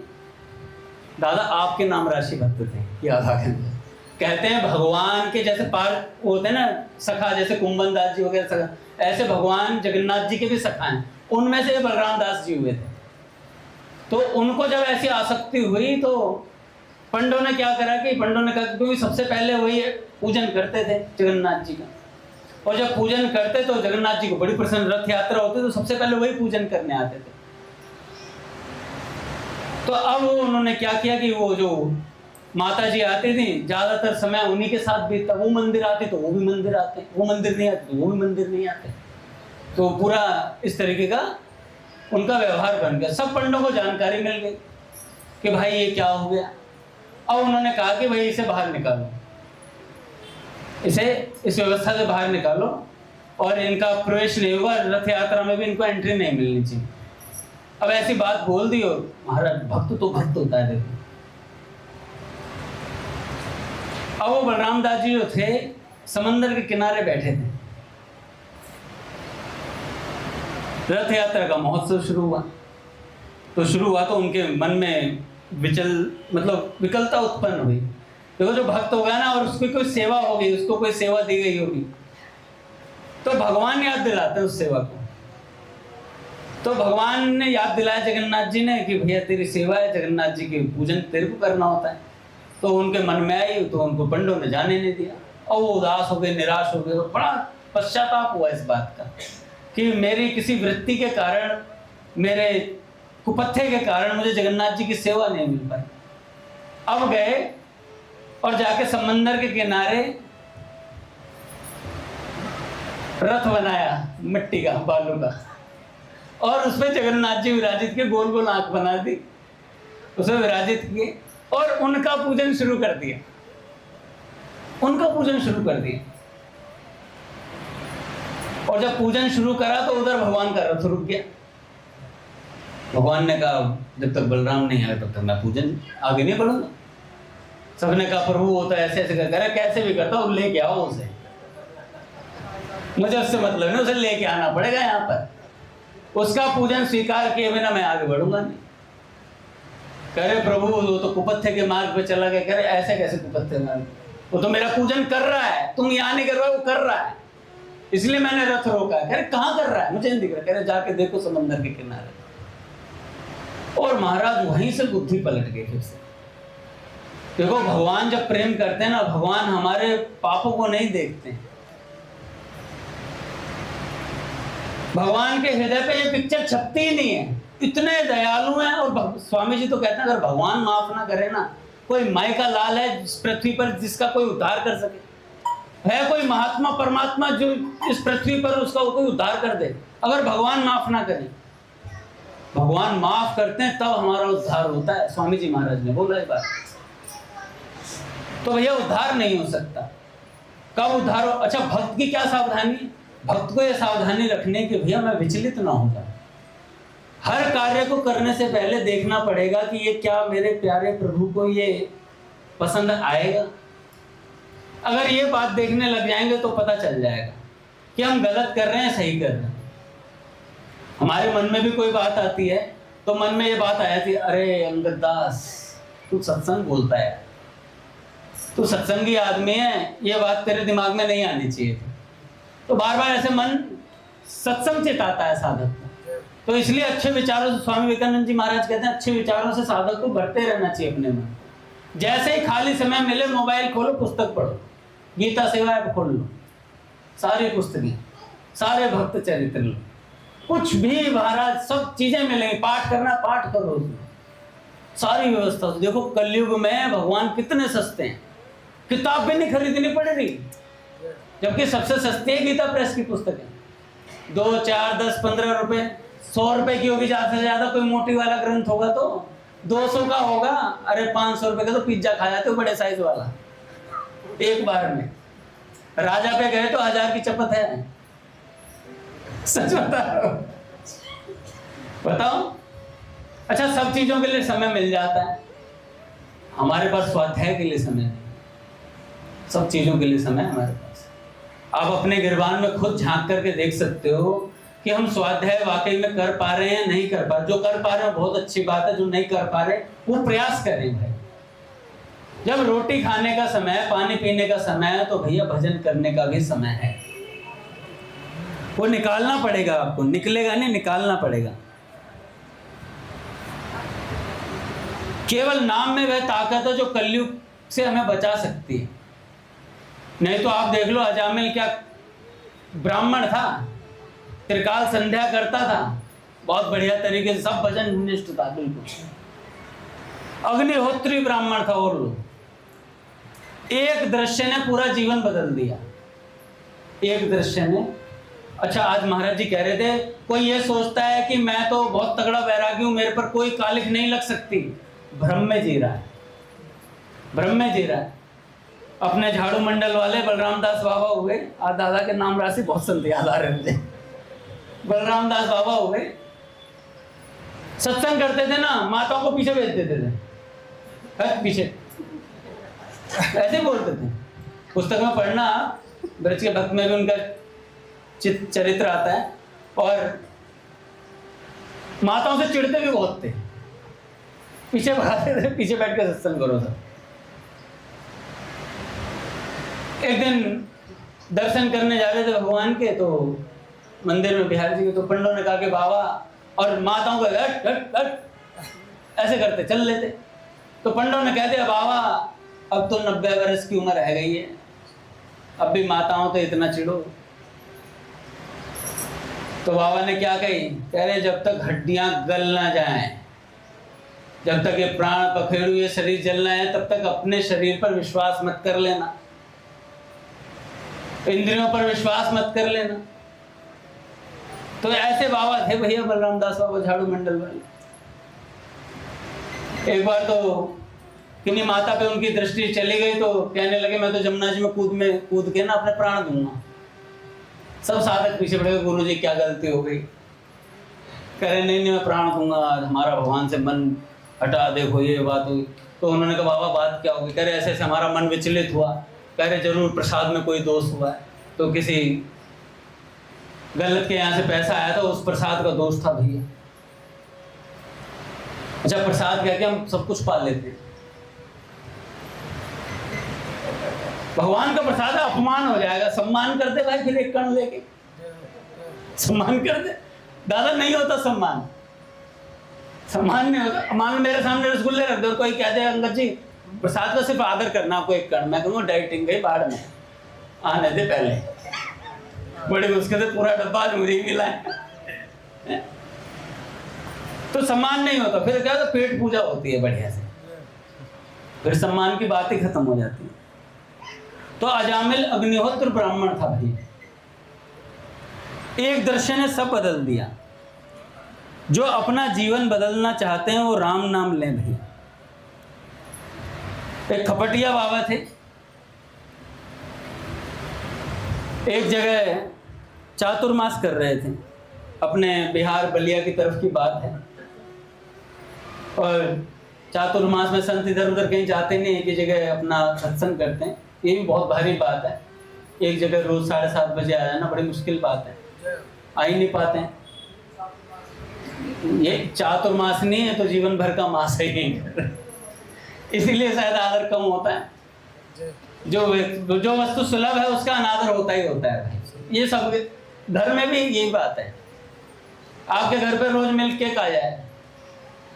दादा आपके नाम राशि भक्त थे, याद आ गया। कहते हैं भगवान के जैसे पार होते हैं ना सखा, जैसे कुंभन दास जी वगैरह सखा, ऐसे भगवान जगन्नाथ जी के भी सखा हैं। उनमें से बलराम दास जी हुए थे। तो उनको जब ऐसी आसक्ति हुई तो पंडों ने क्या करा कि पंडों ने कहा, क्योंकि सबसे पहले वही पूजन करते थे जगन्नाथ जी का, और जब पूजन करते तो जगन्नाथ जी को बड़ी प्रसन्न, रथ यात्रा होती तो सबसे पहले वही पूजन करने आते थे। तो अब उन्होंने क्या किया कि वो जो माता जी आती थी ज्यादातर समय उन्हीं के साथ बीतता। वो मंदिर आते तो वो भी मंदिर आते, वो मंदिर नहीं आते तो वो भी मंदिर नहीं आते। तो पूरा इस तरीके का उनका व्यवहार बन गया। सब पंडों को जानकारी मिल गई कि भाई ये क्या हो गया। अब उन्होंने कहा कि भाई इसे बाहर निकालो, इसे इस व्यवस्था से बाहर निकालो, और इनका प्रवेश नहीं होगा, रथ यात्रा में भी इनको एंट्री नहीं मिलनी चाहिए। अब ऐसी बात बोल दी, और महाराज भक्त तो भक्त होता है। देखो, अब वो बलराम दास जी जो थे समंदर के किनारे बैठे थे। रथ यात्रा का महोत्सव शुरू हुआ। तो उनके मन में विकलता उत्पन्न हुई। देखो, जो भक्त होगा ना और उसकी कोई सेवा होगी, उसको कोई सेवा दी गई होगी, तो भगवान याद दिलाते हैं उस सेवा को। तो भगवान ने याद दिलाया जगन्नाथ जी ने कि भैया तेरी सेवा है, जगन्नाथ जी के पूजन तेरे को करना होता है। तो उनके मन में आई, तो उनको पंडों ने जाने नहीं दिया, और वो उदास हो गए, निराश हो गए, और बड़ा पश्चाताप हुआ इस बात का कि मेरी किसी वृत्ति के कारण, मेरे कुपत्थे के कारण मुझे जगन्नाथ जी की सेवा नहीं मिल पाई। अब गए और जाके समंदर के किनारे रथ बनाया मिट्टी का, बालू का, और उसमें जगन्नाथ जी विराजित के, गोल गोल आंख बना दी, उसमें विराजित किए और उनका पूजन शुरू कर दिया। और जब पूजन शुरू करा तो उधर भगवान का रथ रुक गया। भगवान ने कहा जब तक बलराम नहीं आए तब तक मैं पूजन आगे नहीं बढ़ूंगा। सबने कहा प्रभु वो तो ऐसे ऐसे कर, कैसे भी करता हूँ, लेके आओ उसे, मुझे उससे मतलब नहीं, उसे लेके आना पड़ेगा यहाँ पर। उसका पूजन स्वीकार किए बिना मैं आगे बढ़ूंगा नहीं। कह रहे प्रभु वो तो कुपत्थे के मार्ग पे चला गया। कह रहे ऐसे कैसे कुपत्थे मार्ग, वो तो मेरा पूजन कर रहा है, तुम यहाँ नहीं कर रहे हो, वो कर रहा है। इसलिए मैंने रथ रोका है। कह रहे कहाँ कर रहा है, मुझे नहीं दिख रहा। कह रहे जाके देखो समंदर के किनारे। और महाराज वहीं से बुद्धि पलट गई फिर से। देखो भगवान जब प्रेम करते हैं ना, भगवान हमारे पापों को नहीं देखते हैं। भगवान के हृदय पे ये पिक्चर छपती ही नहीं है, इतने दयालु हैं। और स्वामी जी तो कहते हैं अगर भगवान माफ ना करे ना, कोई माई का लाल है इस पृथ्वी पर जिसका कोई उद्धार कर सके? है कोई महात्मा परमात्मा जो इस पृथ्वी पर उसका कोई उद्धार कर दे? अगर भगवान माफ ना करे, भगवान माफ करते हैं तब हमारा उद्धार होता है। स्वामी जी महाराज ने बोला ये बात। तो भैया उद्धार नहीं हो सकता। कब उद्धार हो? अच्छा, भक्त की क्या सावधानी? भक्त को यह सावधानी रखने की भैया मैं विचलित ना हो जाऊं। हर कार्य को करने से पहले देखना पड़ेगा कि ये क्या मेरे प्यारे प्रभु को ये पसंद आएगा। अगर ये बात देखने लग जाएंगे तो पता चल जाएगा कि हम गलत कर रहे हैं, सही कर रहे हैं। हमारे मन में भी कोई बात आती है तो मन में ये बात आया थी, अरे अंगद दास तू सत्संग बोलता है, तू सत्संगी आदमी है, ये बात तेरे दिमाग में नहीं आनी चाहिए थी। तो बार बार ऐसे मन सत्संग चेताता है साधक को। तो इसलिए अच्छे विचारों से, स्वामी विवेकानंद जी महाराज कहते हैं अच्छे विचारों से साधक को भरते रहना चाहिए अपने मन। जैसे ही खाली समय मिले मोबाइल खोलो, पुस्तक पढ़ो, गीता सेवा ऐप खोल लो, सारी पुस्तकें, सारे भक्त चरित्र लो, कुछ भी महाराज सब चीजें मिलेंगी। पाठ करना पाठ करो, सारी व्यवस्था। देखो कलयुग में भगवान कितने सस्ते हैं, किताब भी नहीं खरीदनी पड़ रही, जबकि सबसे सस्ती है गीता प्रेस की पुस्तकें। 2, 4, 10, 15 रुपए, 100 रुपए की होगी ज्यादा से ज्यादा। कोई मोटी वाला ग्रंथ होगा तो 200 का होगा। अरे 500 रुपए का तो पिज्जा खा जाते हो बड़े साइज वाला एक बार में। राजा पे गए तो 1000 की चपत है, सच बता रहा हूं। बताओ। अच्छा, सब चीजों के लिए समय मिल जाता है, हमारे पास स्वाध्याय के लिए समय नहीं। सब चीजों के लिए समय हमारे पास। आप अपने गिरबान में खुद झांक करके देख सकते हो कि हम स्वाध्याय वाकई में कर पा रहे हैं, नहीं कर पा रहे। जो कर पा रहे हैं बहुत अच्छी बात है, जो नहीं कर पा रहे वो प्रयास करें भाई। जब रोटी खाने का समय, पानी पीने का समय है, तो भैया भजन करने का भी समय है। वो निकालना पड़ेगा आपको, निकलेगा नहीं, निकालना पड़ेगा। केवल नाम में वह ताकत है जो कलयुग से हमें बचा सकती है। नहीं तो आप देख लो, अजामिल क्या ब्राह्मण था, त्रिकाल संध्या करता था, बहुत बढ़िया तरीके से, सब भजन निष्ठ था बिल्कुल। अग्निहोत्री ब्राह्मण था। और एक दृश्य ने पूरा जीवन बदल दिया, एक दृश्य ने। अच्छा, आज महाराज जी कह रहे थे, कोई ये सोचता है कि मैं तो बहुत तगड़ा वैरागी हूं, मेरे पर कोई कालिख नहीं लग सकती। भ्रम में जी रहा है, भ्रम में जी रहा है। अपने झाड़ू मंडल वाले बलराम दास बाबा हुए, आज दादा के नाम राशि बहुत संत याद आ रहे थे। बलराम दास बाबा हुए, सत्संग करते थे ना, माताओं को पीछे भेज देते थे, पीछे ऐसे बोलते थे। पुस्तक में पढ़ना, ब्रज के भक्त में भी उनका चरित्र आता है। और माताओं से चिढ़ते भी बहुत थे, पीछे भगाते थे, पीछे बैठ के सत्संग करो सब। एक दिन दर्शन करने जा रहे थे भगवान के, तो मंदिर में बिहारी जी के, तो पंडों ने कहा कि बाबा, और माताओं को हट हट हट ऐसे करते चल लेते। तो पंडों ने कह दिया, बाबा अब तो 90 वर्ष की उम्र रह गई है, अब भी माताओं तो इतना चिढ़ो। तो बाबा ने क्या कही, कह रहे जब तक हड्डियां गल ना जाएं, जब तक ये प्राण पखेरु ये शरीर जलना है, तब तक अपने शरीर पर विश्वास मत कर लेना, इंद्रियों पर विश्वास मत कर लेना। तो ऐसे बाबा थे भैया बलराम दास बाबा झाड़ू मंडल वाले। एक बार तो किन्हीं माता पे उनकी दृष्टि चली गई, तो कहने लगे मैं तो जमुना जी में कूद के ना अपने प्राण दूंगा। सब साधक पीछे पड़े, गुरु जी क्या गलती हो गई? कह रहे नहीं मैं प्राण दूंगा, हमारा भगवान से मन हटा, देखो ये बात हुई। तो उन्होंने कहा बाबा बात क्या होगी? कह रहे ऐसे ऐसे हमारा मन विचलित हुआ। कह रहे जरूर प्रसाद में कोई दोष हुआ है, तो किसी गलत के यहाँ से पैसा आया था, उस प्रसाद का दोष था भैया। अच्छा, प्रसाद कह के हम सब कुछ पा लेते हैं। भगवान का प्रसाद अपमान हो जाएगा। सम्मान करते भाई, फिर एक कण लेके सम्मान करते। दादा नहीं होता सम्मान, सम्मान नहीं होता। मान लो मेरे सामने रसगुल्ले रख दो, कोई कह दे अंगद जी प्रसाद का सिर्फ आदर करना, आपको एक कण, मैं कहूँगा डाइटिंग गई बाढ़ में, आने दे पहले। बड़ी मुश्किल से पूरा डब्बा आज मुझे ही मिला है। तो सम्मान नहीं होता। फिर क्या होता, पेट पूजा होती है बढ़िया से, फिर सम्मान की बात ही खत्म हो जाती है। तो अजामिल अग्निहोत्र ब्राह्मण था भाई, एक दर्शन ने सब बदल दिया। जो अपना जीवन बदलना चाहते हैं वो राम नाम लें भैया। एक खपटिया बाबा थे, एक जगह चातुर्मास कर रहे थे, अपने बिहार बलिया की तरफ की बात है। और चातुर्मास में संत इधर उधर कहीं जाते नहीं, एक ही जगह अपना सत्संग करते हैं। ये भी बहुत भारी बात है, एक जगह रोज 7:30 बजे आ जाना बड़ी मुश्किल बात है, आ ही नहीं पाते हैं। ये चातुर्मास नहीं है तो जीवन भर का मास है ही, इसीलिए शायद आदर कम होता है। जो वस्तु सुलभ है उसका अनादर होता ही होता है। ये सब घर में भी यही बात है। आपके घर पे रोज मिल्क केक आ जाए,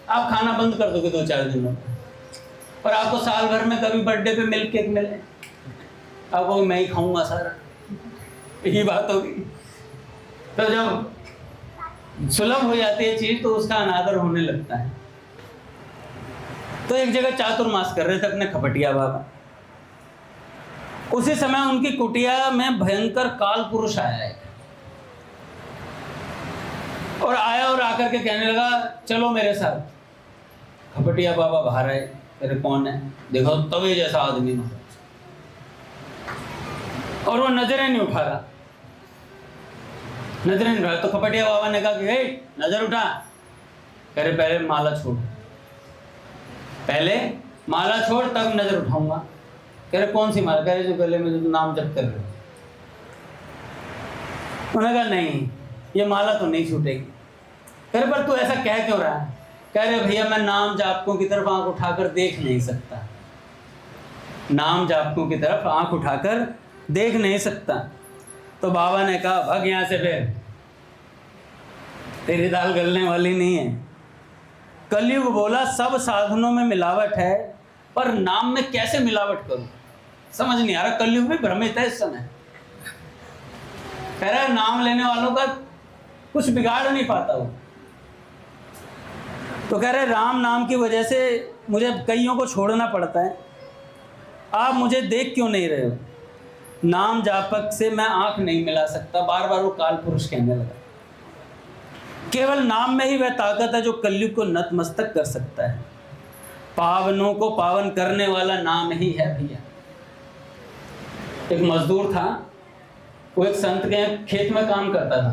आप खाना बंद कर दोगे 2-4 दिनों में, और आपको साल भर में कभी बर्थडे पे मिल्क केक मिले, अब वो मैं ही खाऊंगा सारा, यही बात होगी। तो जब सुलभ हो जाती है चीज तो उसका अनादर होने लगता है। तो एक जगह चातुर्मास कर रहे थे अपने खपटिया बाबा। उसी समय उनकी कुटिया में भयंकर काल पुरुष आया है, और आया और आकर के कहने लगा चलो मेरे साथ। खपटिया बाबा बाहर आए, अरे कौन है, देखो तवे जैसा आदमी में, और वो नजरें नहीं उठा रहा, नजरें नहीं उठा। तो खपटिया बाबा ने कहा कि हे नजर उठा। कह रहे पहले माला छोड़, पहले माला छोड़ तब नजर उठाऊंगा। कह रहे कौन सी माला? कह रहे जो गले में जो नाम जप कर रहे हो। उन्होंने कहा नहीं ये माला तो नहीं छूटेगी। कह रहे पर तू ऐसा कह क्यों रहा है? कह रहे भैया मैं नाम जापकों की तरफ आंख उठाकर देख नहीं सकता, नाम जापकों की तरफ आंख उठाकर देख नहीं सकता। तो बाबा ने कहा भाग यहाँ से, फिर तेरी दाल गलने वाली नहीं है। कलयुग बोला सब साधनों में मिलावट है, पर नाम में कैसे मिलावट करूं समझ नहीं आ रहा। कलयुग भी भ्रमित है इस समय। कह रहा है नाम लेने वालों का कुछ बिगाड़ नहीं पाता वो। तो कह रहे राम नाम की वजह से मुझे कईयों को छोड़ना पड़ता है, आप मुझे देख क्यों नहीं रहे हो? नाम जापक से मैं आंख नहीं मिला सकता। बार बार वो काल पुरुष कहने लगा। केवल नाम में ही वह ताकत है जो कलयुग को नतमस्तक कर सकता है। पावनों को पावन करने वाला नाम ही है भैया। एक मजदूर था, वो एक संत के खेत में काम करता था।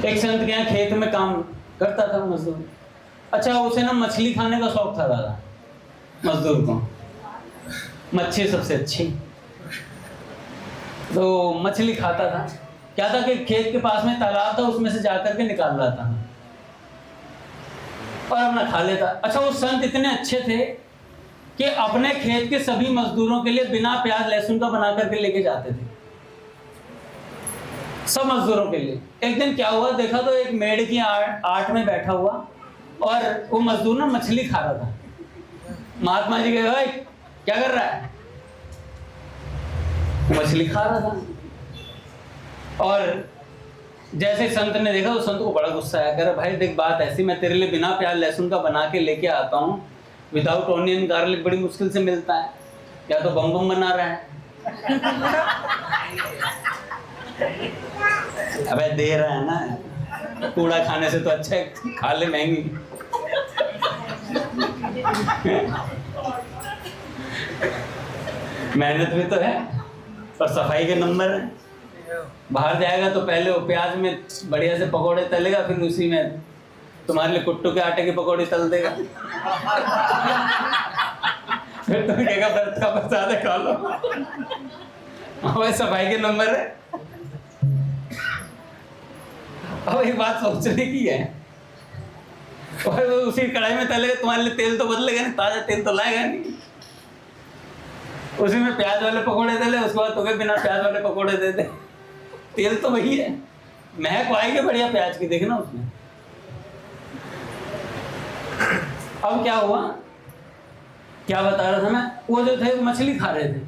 एक संत के यहाँ खेत में काम करता था मजदूर। अच्छा उसे ना मछली खाने का शौक था दादा, मजदूर को मच्छी सबसे अच्छी, तो मछली खाता था। क्या था कि खेत के पास में तालाब था, उसमें से जाकर के निकाल रहा था और अपना खा लेता। अच्छा वो संत इतने अच्छे थे कि अपने खेत के सभी मजदूरों के लिए बिना प्याज लहसुन का बना करके लेके जाते थे, सब मजदूरों के लिए। एक दिन क्या हुआ, देखा तो एक मेड़ की आट में बैठा हुआ और वो मजदूर ना मछली खा रहा था। महात्मा जी कहे भाई क्या कर रहा है? मछली खा रहा था। और जैसे संत ने देखा तो संत को बड़ा गुस्सा आया। कह रहा भाई देख बात ऐसी, मैं तेरे लिए बिना प्याज लहसुन का बना के लेके आता हूँ, विदाउट ऑनियन गार्लिक बड़ी मुश्किल से मिलता है, या तो बम बम बना रहा है। अबे दे रहा है ना, कूड़ा खाने से तो अच्छा है खा ले महंगी। मेहनत भी तो है और सफाई के नंबर है। बाहर जाएगा तो पहले वो प्याज में बढ़िया से पकोड़े तलेगा, फिर उसी में तुम्हारे लिए कुट्टू के आटे की पकौड़ी तल देगा। फिर तुम कहेगा व्रत का प्रसाद खा लो। वह सफाई के नंबर है। अब एक बात सोचने की है, और वो उसी कढ़ाई में तलेगा, तुम्हारे लिए तेल तो बदलेगा नहीं, ताजा तेल तो लाएगा नहीं। उसी में प्याज वाले पकौड़े दे ले, उसके बाद तुम्हें बिना प्याज वाले पकौड़े दे दे, तेल तो वही है, महक आएगी बढ़िया प्याज की, देखना उसमें। अब क्या हुआ, क्या बता रहा था मैं, वो जो थे मछली खा रहे थे।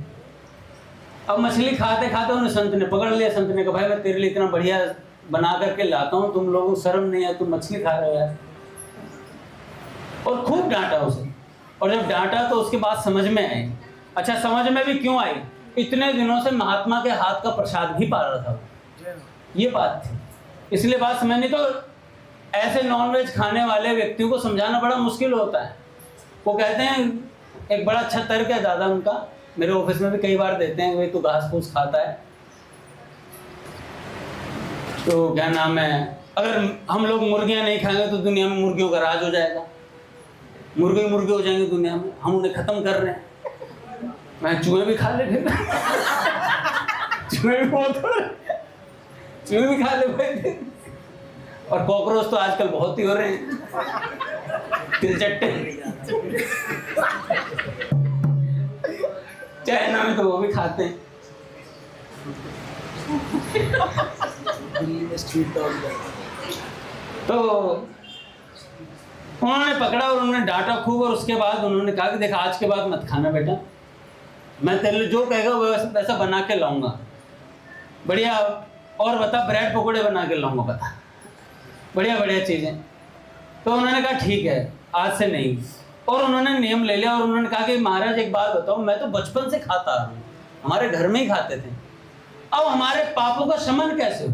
अब मछली खाते खाते उन्हें संत ने पकड़ लिया। संत ने कहा भाई मैं तेरे लिए इतना बढ़िया बना करके लाता हूँ, तुम लोगों को शर्म नहीं है, तुम मछली खा रहे हो यार। और खूब डांटा उसे। और जब डांटा तो उसके बाद समझ में आई। अच्छा, समझ में भी क्यों आई, इतने दिनों से महात्मा के हाथ का प्रसाद भी पा रहा था, ये बात थी, इसलिए बात समझ। नहीं तो ऐसे नॉनवेज खाने वाले व्यक्तियों को समझाना बड़ा मुश्किल होता है। वो कहते हैं, एक बड़ा अच्छा तर्क है दादा उनका, मेरे ऑफिस में भी कई बार देते हैं, भाई तू घास फूस खाता है तो क्या नाम है, अगर हम लोग मुर्गियां नहीं खाएंगे तो दुनिया में मुर्गियों का राज हो जाएगा, मुर्गे हो जाएंगे दुनिया में, हम उन्हें खत्म कर रहे हैं। मैं चूहे भी खा ले, चूहे भी खा ले भाई, और कॉकरोच तो आजकल बहुत ही हो रहे हैं, तिलचट्टे। चाइना में तो वो भी खाते हैं। तो उन्होंने पकड़ा और उन्होंने डांटा खूब, और उसके बाद उन्होंने कहा कि देखा आज के बाद मत खाना बेटा, मैं तेरे जो कहेगा वो वैसा बना के लाऊंगा बढ़िया, और बता ब्रेड पकोड़े बना के लाऊंगा, बता बढ़िया बढ़िया चीजें। तो उन्होंने कहा ठीक है आज से नहीं, और उन्होंने नियम ले लिया। और उन्होंने कहा कि महाराज एक बात बताओ, मैं तो बचपन से खाता आ रहा हूँ, हमारे घर में ही खाते थे, अब हमारे पापों का शमन कैसे हो?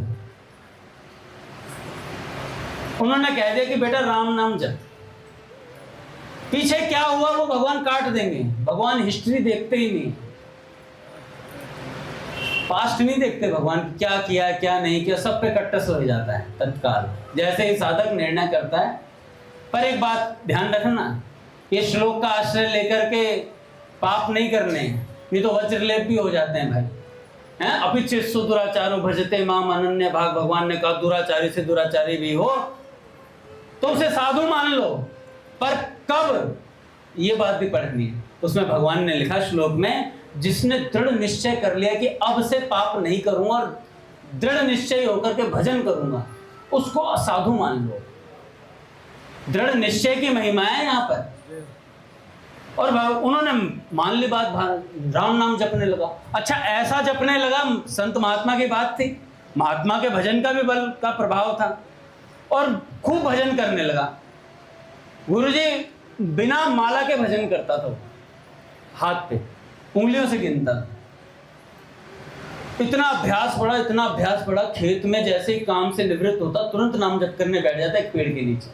उन्होंने कह दिया कि बेटा राम नाम जप, पीछे क्या हुआ वो भगवान काट देंगे, भगवान हिस्ट्री देखते ही नहीं, पास्ट नहीं देखते भगवान, क्या किया क्या नहीं किया, सब पे कट्टस हो जाता है तत्काल, जैसे ही साधक निर्णय करता है। पर एक बात ध्यान रखना, ये श्लोक का आश्रय लेकर के पाप नहीं करने, नहीं तो वज्रलेप भी हो जाते हैं भाई, हैं? अपिच्छेत्सु दुराचारो भजते माम अनन्य भाग, भगवान ने कहा दुराचारी से दुराचारी भी हो तो उसे साधु मान लो, पर कब, ये बात भी पढ़नी है। उसमें भगवान ने लिखा श्लोक में, जिसने दृढ़ निश्चय कर लिया कि अब से पाप नहीं करूंगा और दृढ़ निश्चय होकर के भजन करूंगा, उसको असाधु मान लो। दृढ़ निश्चय की महिमा है यहाँ पर। और उन्होंने मान ली बात, राम नाम जपने लगा। अच्छा, ऐसा जपने लगा, संत महात्मा की बात थी, महात्मा के भजन का भी बल का प्रभाव था, और खूब भजन करने लगा। गुरुजी बिना माला के भजन करता था, हाथ पे उंगलियों से गिनता। इतना अभ्यास पड़ा, खेत में जैसे ही काम से निवृत्त होता तुरंत नाम जप करने बैठ जाता एक पेड़ के नीचे,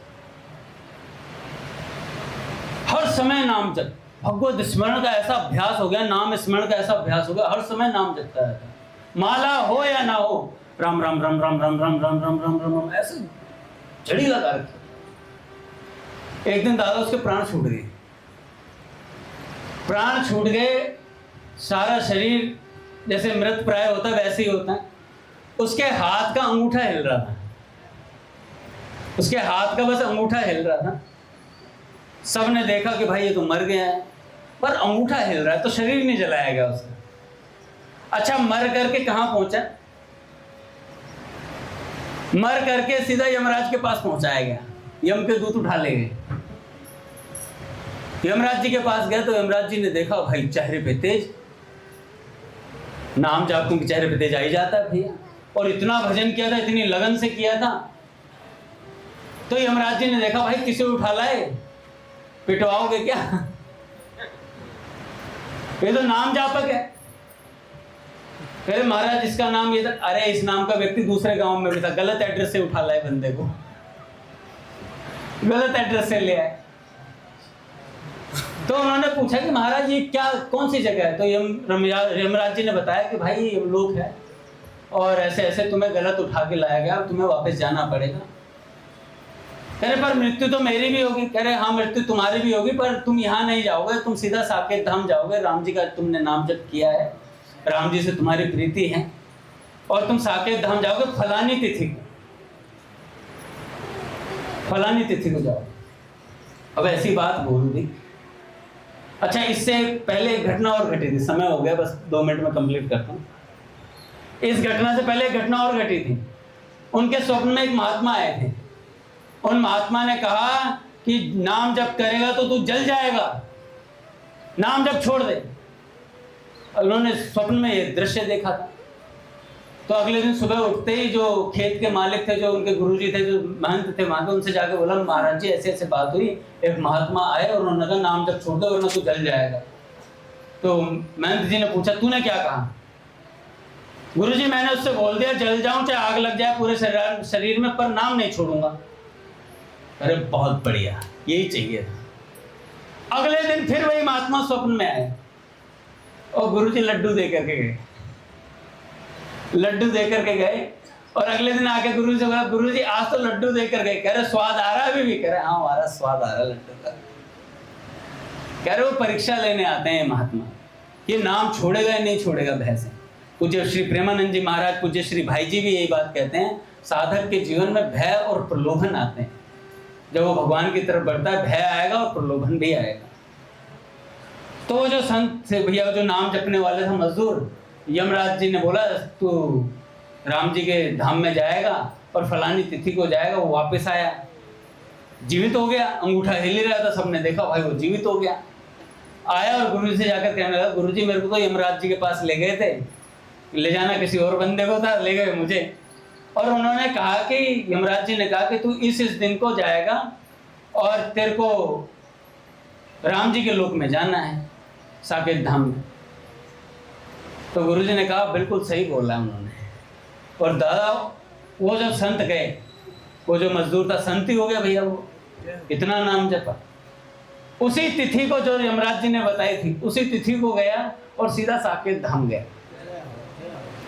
हर समय नाम जप, भगवत स्मरण का ऐसा अभ्यास हो गया, नाम स्मरण का ऐसा अभ्यास हो गया, हर समय नाम जपता रहता, माला हो या ना हो, राम राम राम राम राम राम राम राम राम राम राम, ऐसे झड़ी लगा रखी। एक दिन दादा उसके प्राण छूट गए, सारा शरीर जैसे मृत प्राय होता है वैसे ही होता है। उसके हाथ का अंगूठा हिल रहा था, उसके हाथ का बस अंगूठा हिल रहा था। सबने देखा कि भाई ये तो मर गया है, पर अंगूठा हिल रहा है, तो शरीर नहीं जलाया गया उसका। अच्छा, मर करके कहाँ पहुंचा? मर करके सीधा यमराज के पास पहुंचाया गया, यम के दूत उठा ले गए। यमराज जी के पास गए तो यमराज जी ने देखा भाई चेहरे पे तेज, नाम जाप तुम चेहरे पे तेज आ ही जाता है भैया, और इतना भजन किया था, इतनी लगन से किया था। तो यमराज जी ने देखा भाई किसे उठा लाए, पिटवाओगे क्या? ये तो नाम जापक है। अरे महाराज इसका नाम ये था, अरे इस नाम का व्यक्ति दूसरे गांव में भी था, गलत एड्रेस से उठा लाए बंदे को, गलत एड्रेस से ले आए। तो उन्होंने पूछा कि महाराज ये क्या, कौन सी जगह है? तो यमराज जी ने बताया कि भाई ये लोग है और ऐसे ऐसे तुम्हें गलत उठा के लाया गया, तुम्हें वापस जाना पड़ेगा। कह रहे पर मृत्यु तो मेरी भी होगी। कह रहे हाँ मृत्यु तुम्हारी भी होगी, पर तुम यहाँ नहीं जाओगे, तुम सीधा साकेत धाम जाओगे। राम जी का तुमने नाम जप किया है, राम जी से तुम्हारी प्रीति है, और तुम साकेत धाम जाओगे फलानी तिथि को जाओ। अब ऐसी बात बोल दी। अच्छा, इससे पहले एक घटना और घटी थी, समय हो गया, बस 2 मिनट में कंप्लीट करता हूँ। इस घटना से पहले एक घटना और घटी थी। उनके स्वप्न में एक महात्मा आए थे। उन महात्मा ने कहा कि नाम जप करेगा तो तू जल जाएगा, नाम जप छोड़ दे। उन्होंने स्वप्न में ये दृश्य देखा था। तो अगले दिन सुबह उठते ही जो खेत के मालिक थे, जो उनके गुरुजी थे, जो महंत थे वहां पे, उनसे जाके बोला, महाराज जी ऐसे ऐसे बात हुई, एक महात्मा आए और उन्होंने कहा नाम जब छोड़ दो वरना तू जल जाएगा। तो महंत जी ने पूछा, तूने क्या कहा? गुरुजी मैंने उससे बोल दिया जल जाऊं चाहे आग लग जाए पूरे शरीर में, पर नाम नहीं छोड़ूंगा। अरे बहुत बढ़िया, यही चाहिए था। अगले दिन फिर वही महात्मा स्वप्न में आए और गुरुजी लड्डू दे करके गए, लड्डू दे करके गए। और अगले दिन आके गुरु से बोला, गुरुजी आज तो लड्डू दे कर गए। कह रहे स्वाद आ रहा है अभी भी? कह रहे हाँ हमारा स्वाद आ रहा है लड्डू का। कह रहे वो परीक्षा लेने आते हैं महात्मा, ये नाम छोड़ेगा या नहीं छोड़ेगा भय से। पूज्य श्री प्रेमानंद जी महाराज, पूज्य श्री भाई जी भी यही बात कहते हैं, साधक के जीवन में भय और प्रलोभन आते हैं। जब वो भगवान की तरफ बढ़ता है भय आएगा और प्रलोभन भी आएगा। तो वो जो संत थे भैया, जो नाम जपने वाले थे मजदूर, यमराज जी ने बोला तू राम जी के धाम में जाएगा और फलानी तिथि को जाएगा। वो वापस आया, जीवित हो गया, अंगूठा हिल ही रहा था, सबने देखा भाई वो जीवित हो गया। आया और गुरु से जाकर कहने लगा, गुरुजी मेरे को तो यमराज जी के पास ले गए थे, ले जाना किसी और बंदे को था, ले गए मुझे। और उन्होंने कहा कि यमराज जी ने कहा कि तू इस दिन को जाएगा और तेरे को राम जी के लोक में जाना है, साकेत धाम में। तो गुरुजी ने कहा बिल्कुल सही बोला उन्होंने। और दादा वो जब संत गए, वो जो मजदूर था संत ही हो गया भैया, वो इतना नाम जपा। उसी तिथि को जो यमराज जी ने बताई थी, उसी तिथि को गया और सीधा साकेत धाम गया,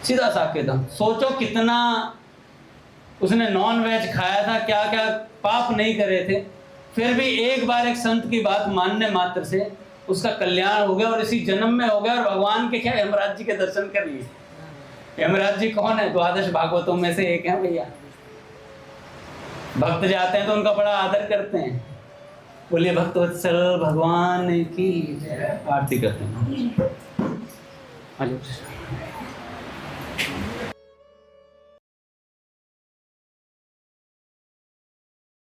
सीधा साकेत धाम। सोचो कितना उसने नॉन वेज खाया था, क्या क्या पाप नहीं करे थे, फिर भी एक बार एक संत की बात मानने मात्र से उसका कल्याण हो गया और इसी जन्म में हो गया। और भगवान के क्या, यमराज जी के दर्शन कर लिए। यमराज जी कौन है? 12 भागवतों में से एक है भैया। भक्त जाते हैं तो उनका बड़ा आदर करते हैं। बोलिए भक्तवत्सल भगवान की आरती करते हैं।